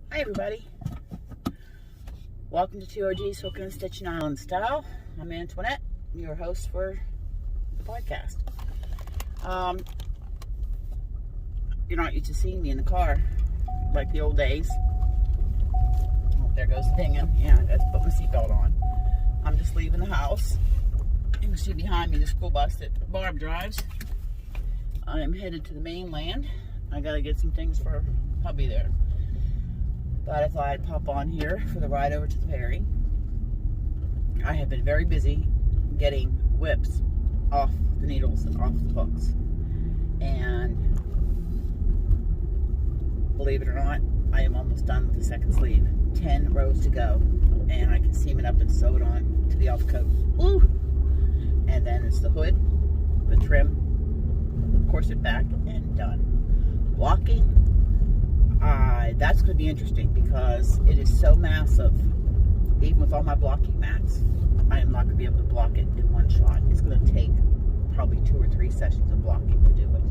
Hi everybody, welcome to 2OG Sewing and Stitching Island Style. I'm Antoinette, your host for the podcast. You're not used to seeing me in the car like the old days. Oh, there goes the dinging. Yeah, I got to put my seatbelt on. I'm just leaving the house. You can see behind me the school bus that Barb drives. I'm headed to the mainland. I gotta get some things for hubby there. But I thought I'd pop on here for the ride over to the ferry. I have been very busy getting whips off the needles and off the hooks. And believe it or not, I am almost done with the second sleeve. 10 rows to go. And I can seam it up and sew it on to the off coat. Woo! And then it's the hood, the trim, corset back, and done. Blocking. That's going to be interesting because it is so massive. Even with all my blocking mats, I am not going to be able to block it in one shot. It's going to take probably 2 or 3 sessions of blocking to do it.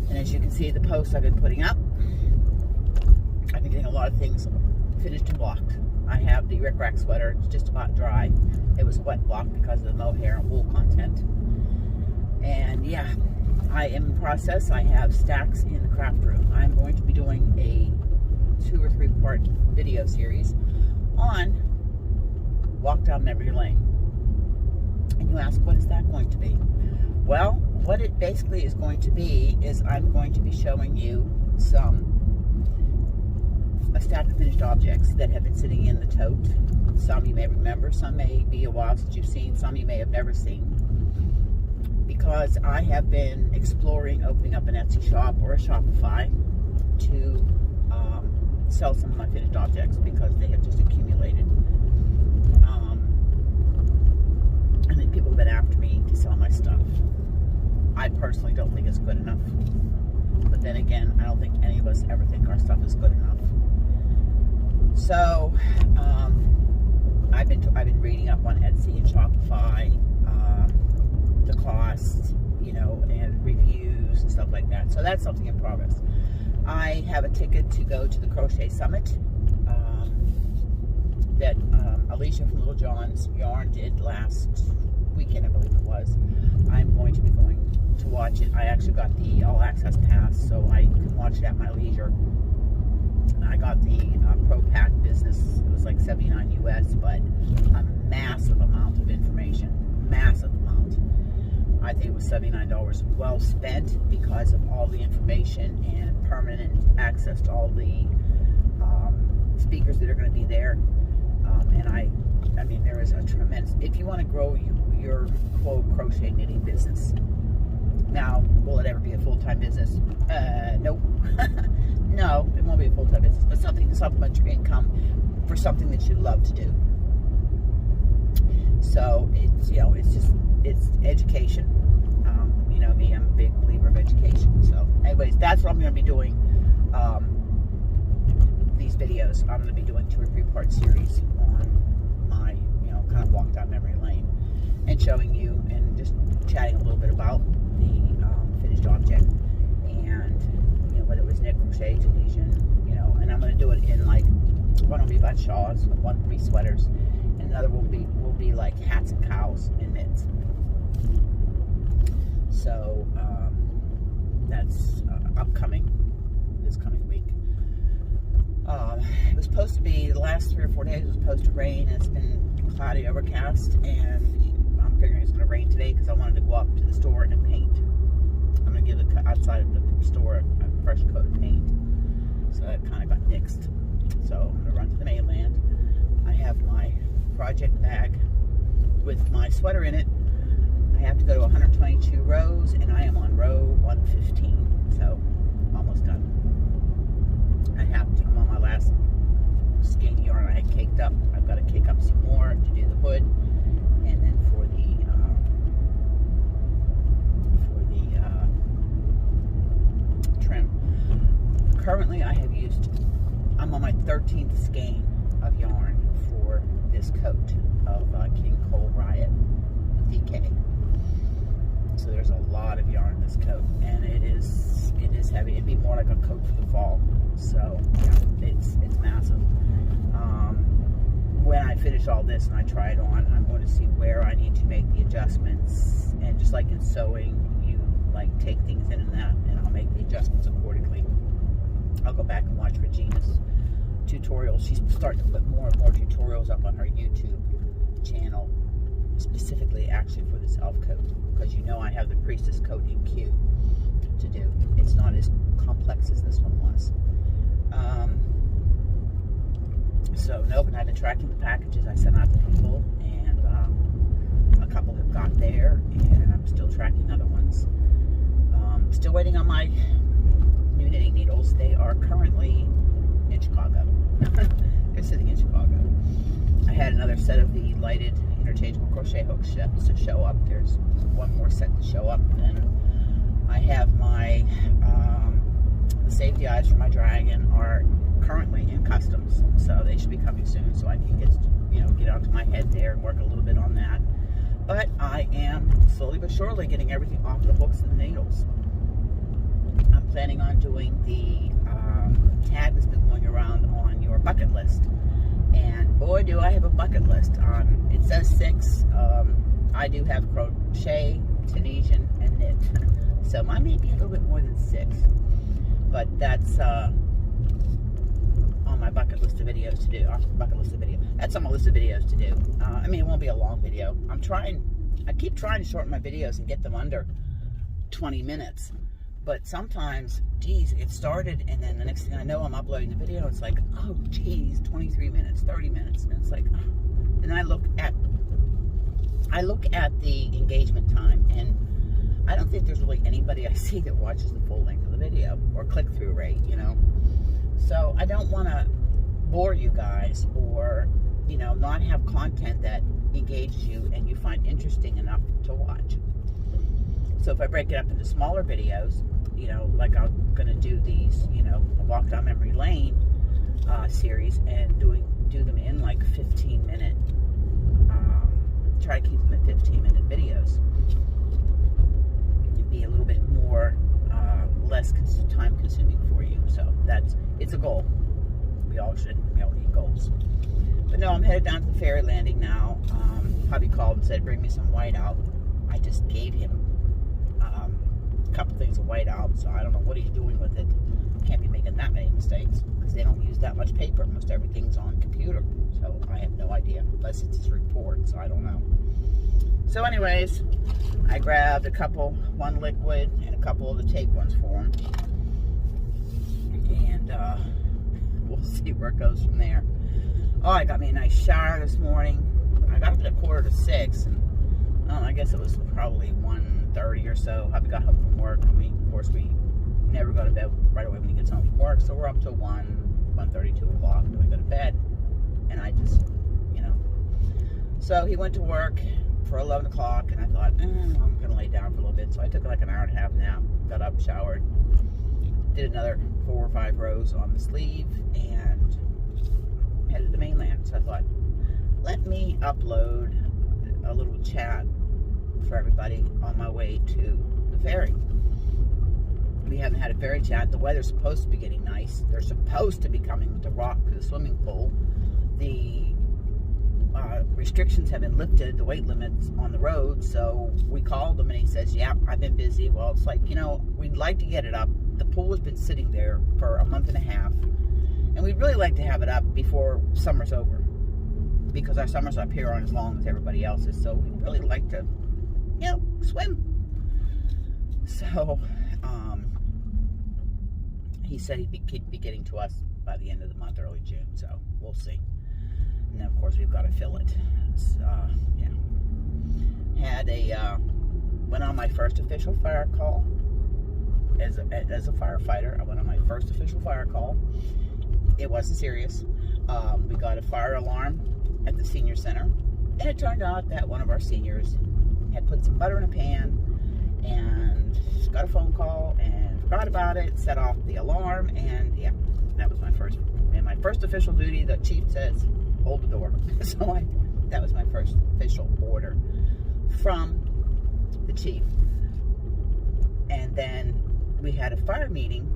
And as you can see, the posts I've been putting up, I've been getting a lot of things finished and blocked. I have the Rick Rack sweater. It's just about dry. It was wet blocked because of the mohair and wool content. And yeah, I am in process. I have stacks in the craft room. I'm going to be doing a 2 or 3 part video series on Walk Down Memory Lane. And you ask, what is that going to be? Well, what it basically is going to be is I'm going to be showing you a stack of finished objects that have been sitting in the tote. Some you may remember, some may be a while since you've seen, some you may have never seen. Because I have been exploring opening up an Etsy shop or a Shopify to sell some of my finished objects because they have just accumulated. And then people have been after me to sell my stuff. I personally don't think it's good enough. But then again, I don't think any of us ever think our stuff is good enough. So, I've been reading up on Etsy and Shopify, the costs, and reviews and stuff like that. So that's something in progress. I have a ticket to go to the Crochet Summit that Alicia from Little John's Yarn did last weekend, I believe it was. I'm going to be going to watch it. I actually got the all access pass, so I can watch it at my leisure. I got the Pro Pack business. It was like $79 US, but a massive amount of information. Massive amount. I think it was $79 well spent because of all the information and permanent access to all the speakers that are going to be there. And I mean, there is a tremendous, if you want to grow your quote crochet knitting business. Now, will it ever be a full-time business? Nope. No, it won't be a full-time business, but something to supplement your income for something that you love to do. So it's, it's education. Me, I'm a big believer of education. So anyways, that's what I'm going to be doing. These videos, I'm going to be doing 2 or 3 part series on my, kind of walk down memory lane and showing you and just chatting a little bit about the finished object and, whether it was knit, crochet, Tunisian, and I'm going to do it in like, one will be about shawls, one will be sweaters, and another will be like hats and cows and mitts. So that's upcoming this coming week. It was supposed to be the last 3 or 4 days. It was supposed to rain, and it's been cloudy, overcast, and I'm figuring it's going to rain today because I wanted to go up to the store and paint. I'm going to give the outside of the store a fresh coat of paint. So that kind of got nixed. So I'm going to run to the mainland. I have my project bag with my sweater in it. I have to go to 122 rows, and I am on row 115, so almost done. I'm on my last skein of yarn I had caked up. I've got to cake up some more to do the hood, and then for the trim. Currently, I'm on my 13th skein of yarn for this coat of King Cole Riot DK. So there's a lot of yarn in this coat, and it is heavy. It'd be more like a coat for the fall. So yeah, it's this and I try it on, I'm going to see where I need to make the adjustments. And just like in sewing, you like take things in and out, and I'll make the adjustments accordingly. I'll go back and watch Regina's tutorials. She's starting to put more and more tutorials up on her YouTube channel, specifically actually for this elf coat, because you know I have the priestess coat in queue to do. It's not as complex as this one was. So nope, and I've been tracking the packages I sent out to people, and a couple have got there, and I'm still tracking other ones. Still waiting on my new knitting needles. They are currently in Chicago. They're sitting in Chicago. I had another set of the lighted interchangeable crochet hooks to show up. There's one more set to show up, and then I have my the safety eyes for my dragon are currently in customs, so they should be coming soon, so I can get onto my head there and work a little bit on that. But I am slowly but surely getting everything off the hooks and the needles. I'm planning on doing the tag that's been going around on your bucket list, and boy do I have a bucket list. It says 6. I do have crochet, Tunisian, and knit, so mine may be a little bit more than 6, but that's on my bucket list of videos to do. That's on my list of videos to do. I mean, it won't be a long video. I keep trying to shorten my videos and get them under 20 minutes. But sometimes, geez, it started, and then the next thing I know, I'm uploading the video. It's like, oh, geez, 23 minutes, 30 minutes, and it's like, oh. And I look at the engagement time, and I don't think there's really anybody I see that watches the full length of the video or click-through rate, you know. So I don't want to bore you guys, or not have content that engages you and you find interesting enough to watch. So if I break it up into smaller videos, like I'm going to do these, a walk down memory lane series, and do them in like 15-minute, try to keep them at 15-minute videos. It'd be a little bit more, less time consuming for you. So it's a goal. We all need goals. But no, I'm headed down to the ferry landing now. Hubby called and said, bring me some white out. I just gave him a couple things of white out, so I don't know what he's doing with it. Can't be making that many mistakes, because they don't use that much paper. Most everything's on computer, so I have no idea, unless it's his report, so I don't know. So anyways, I grabbed one liquid and a couple of the tape ones for him, and we'll see where it goes from there. Oh, I got me a nice shower this morning. I got up at 5:45, and I guess it was probably 1:30 or so. Hubby got home from work. Of course, we never go to bed right away when he gets home from work, so we're up to 1:30, 2 o'clock, and we go to bed. And I just, So he went to work for 11 o'clock, and I thought, I'm going to lay down for a little bit. So I took like an hour and a half nap, got up, showered, did another 4 or 5 rows on the sleeve, and headed to mainland. So I thought, let me upload a little chat for everybody on my way to the ferry. We haven't had a ferry chat. The weather's supposed to be getting nice. They're supposed to be coming to rock for the swimming pool. The restrictions have been lifted, the weight limits on the road, so we called him and he says, yeah, I've been busy. Well, it's like, we'd like to get it up. The pool has been sitting there for a month and a half, and we'd really like to have it up before summer's over, because our summers up here aren't as long as everybody else's, so we'd really like to, swim. So, he said he'd be getting to us by the end of the month, early June, so we'll see. And then, of course, we've got to fill it. Went on my first official fire call as a firefighter. I went on my first official fire call. It wasn't serious. We got a fire alarm at the senior center, and it turned out that one of our seniors had put some butter in a pan and got a phone call and forgot about it, set off the alarm, and yeah, that was my first. And my first official duty, the chief says, hold the door. So that was my first official order from the chief. And then we had a fire meeting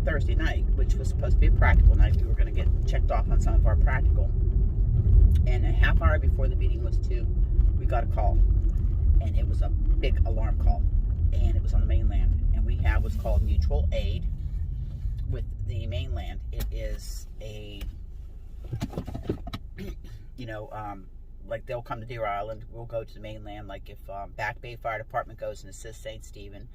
Thursday night, which was supposed to be a practical night. We were going to get checked off on some of our practical. And a half hour before the meeting was due, we got a call. And it was a big alarm call. And it was on the mainland. And we have what's called mutual aid with the mainland. It is a, you know, like they'll come to Deer Island, we'll go to the mainland. Like if Back Bay Fire Department goes and assists St. Stephen,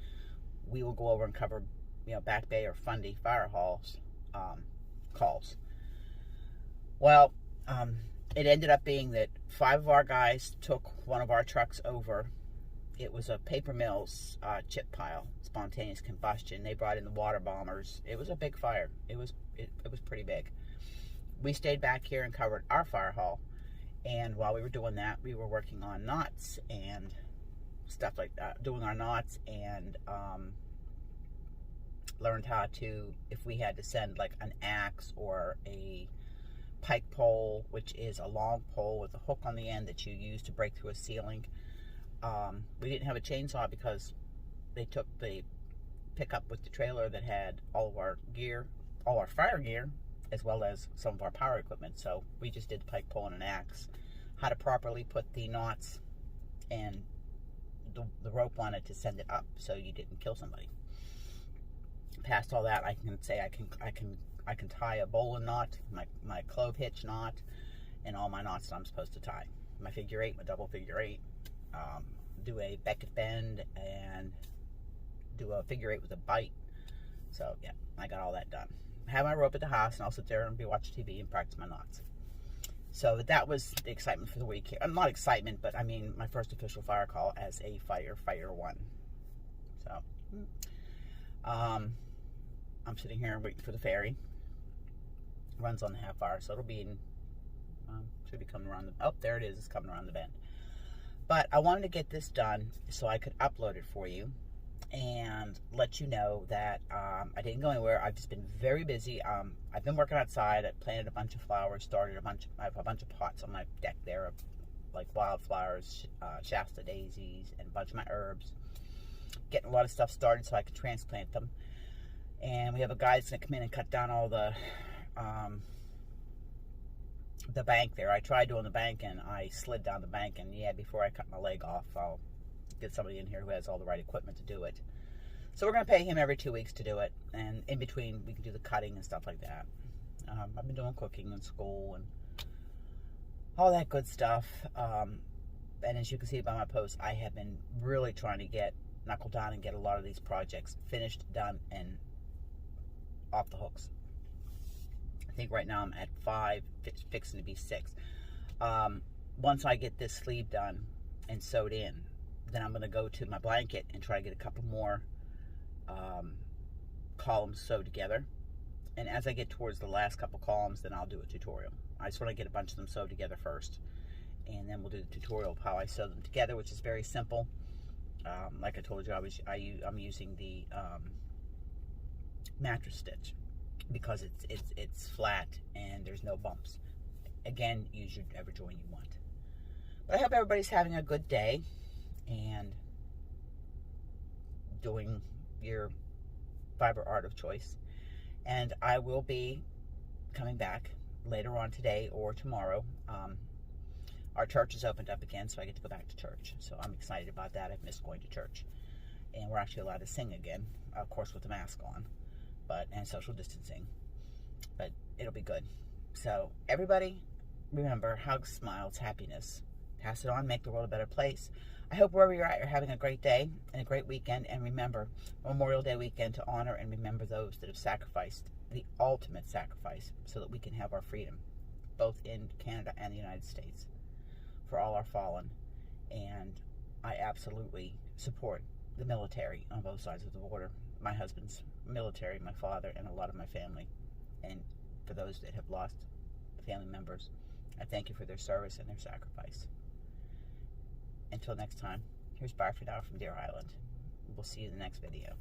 we will go over and cover, you know, Back Bay or Fundy Fire Hall's calls. Well, it ended up being that 5 of our guys took one of our trucks over. It was a paper mills chip pile, spontaneous combustion. They brought in the water bombers. It was a big fire. It was pretty big. We stayed back here and covered our fire hall. And while we were doing that, we were working on knots and stuff like that, doing our knots, and learned how to, if we had to send like an axe or a pike pole, which is a long pole with a hook on the end that you use to break through a ceiling. We didn't have a chainsaw because they took the pickup with the trailer that had all of our gear, all our fire gear, as well as some of our power equipment. So we just did the pike pole and an axe. How to properly put the knots and the rope on it to send it up so you didn't kill somebody. Past all that, I can say I can tie a bowline knot, my clove hitch knot, and all my knots that I'm supposed to tie. My figure 8, my double figure 8, do a Beckett bend, and do a figure 8 with a bite. So yeah, I got all that done. I have my rope at the house, and I'll sit there and watch TV and practice my knots. So that was the excitement for the week. Not excitement, but I mean my first official fire call as a firefighter 1. So I'm sitting here waiting for the ferry. Runs on the half hour, so it'll be in, should be coming around the, oh, there it is, it's coming around the bend. But I wanted to get this done so I could upload it for you and let you know that I didn't go anywhere. I've just been very busy. I've been working outside. I planted a bunch of flowers, I have a bunch of pots on my deck there of like wildflowers, Shasta daisies, and a bunch of my herbs. Getting a lot of stuff started so I can transplant them. And we have a guy that's gonna come in and cut down all the bank there. I tried doing the bank and I slid down the bank, and yeah, before I cut my leg off, I'll get somebody in here who has all the right equipment to do it. So we're going to pay him every 2 weeks to do it, and in between we can do the cutting and stuff like that. I've been doing cooking in school and all that good stuff, and as you can see by my posts, I have been really trying to knuckle down and get a lot of these projects finished, done, and off the hooks. I think right now I'm at 5, fixing to be 6. Once I get this sleeve done and sewed in, then I'm going to go to my blanket and try to get a couple more columns sewed together. And as I get towards the last couple columns, then I'll do a tutorial. I just want to get a bunch of them sewed together first, and then we'll do the tutorial of how I sew them together, which is very simple. Like I told you, I'm using the mattress stitch, because it's flat and there's no bumps. Again, use whatever join you want. But I hope everybody's having a good day and doing your fiber art of choice. And I will be coming back later on today or tomorrow. Our church is opened up again, so I get to go back to church. So I'm excited about that. I've missed going to church. And we're actually allowed to sing again, of course with the mask on, and social distancing. But it'll be good. So everybody, remember, hugs, smiles, happiness. Pass it on, make the world a better place. I hope wherever you're at, you're having a great day and a great weekend. And remember, Memorial Day weekend, to honor and remember those that have sacrificed, the ultimate sacrifice, so that we can have our freedom, both in Canada and the United States, for all our fallen. And I absolutely support the military on both sides of the border. My husband's military, my father, and a lot of my family. And for those that have lost family members, I thank you for their service and their sacrifice. Until next time, here's bye for now from Deer Island. We'll see you in the next video.